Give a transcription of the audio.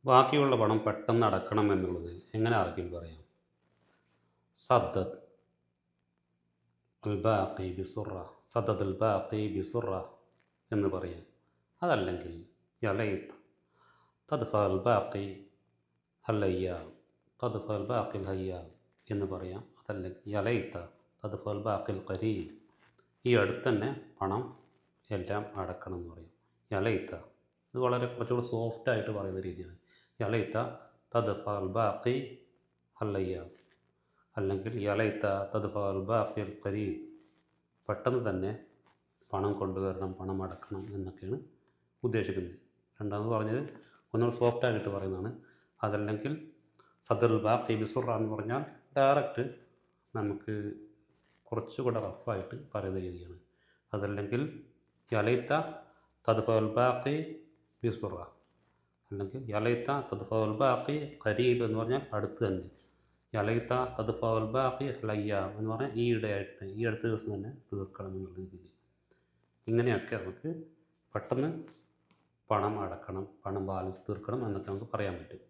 ബാക്കിയുള്ള പണം പെട്ടെന്ന് അടക്കണം എന്നുള്ളത് എങ്ങനെ ആർക്കെങ്കിലും പറയാം? സദ്ദദ് അൽ ബാഖി ബിസുറ, സദ്ദദ് അൽ ബാഖി ബിസുറ എന്ന് പറയാം. അതല്ലെങ്കിൽ യലൈത്ത് തദ്ഫ അൽ ബാഖി ഹല്ലയ്യാം, തദ്ഫ അൽ ബാഖി ഹയ്യാം എന്ന് പറയാം. അതല്ലെങ്കിൽ യലൈത്ത തദ്ഫ അൽ ബാഖി ഖരീബ്, ഈ അടുത്ത് തന്നെ പണം എല്ലാം അടക്കണം എന്ന് പറയും. യലൈത്ത ഇത് വളരെ കുറച്ചുകൂടി സോഫ്റ്റായിട്ട് പറയുന്ന രീതിയാണ്. യലൈത്ത തദ്ഫ അൽ ബാഖി ഹല്ലയ്യാം, അല്ലെങ്കിൽ യലൈത്ത തദ്ഫ അൽ ബാഖി ഖരീബ്, പെട്ടെന്ന് തന്നെ പണം കൊണ്ടുവരണം, പണം അടക്കണം എന്നൊക്കെയാണ് ഉദ്ദേശിക്കുന്നത്. രണ്ടാമത് പറഞ്ഞത് ഒന്നുകൂടി സോഫ്റ്റായിട്ട് പറയുന്നതാണ്. അതല്ലെങ്കിൽ സദ്റുൽ ബാഖി ബിസുറ എന്ന് പറഞ്ഞാൽ ഡയറക്റ്റ് നമുക്ക് കുറച്ചുകൂടെ റഫായിട്ട് പറയുന്ന രീതിയാണ്. അതല്ലെങ്കിൽ യലൈത്ത തദ്ഫ അൽ ബാഖി ബിസുറ, അല്ലെങ്കിൽ യലൈത്ത തദ്ഫ അൽ ബാഖി ഖരീബ് എന്ന് പറഞ്ഞാൽ അടുത്ത് തന്നെ. യലൈത്ത തദ്ഫ അൽ ബാഖി ഹലയ്യാം എന്ന് പറഞ്ഞാൽ ഈ അടുത്ത ദിവസം തന്നെ തീർക്കണം എന്നുള്ള രീതിയിൽ. ഇങ്ങനെയൊക്കെ നമുക്ക് പെട്ടെന്ന് പണം അടക്കണം, പണം ബാലൻസ് തീർക്കണം എന്നൊക്കെ നമുക്ക് പറയാൻ പറ്റും.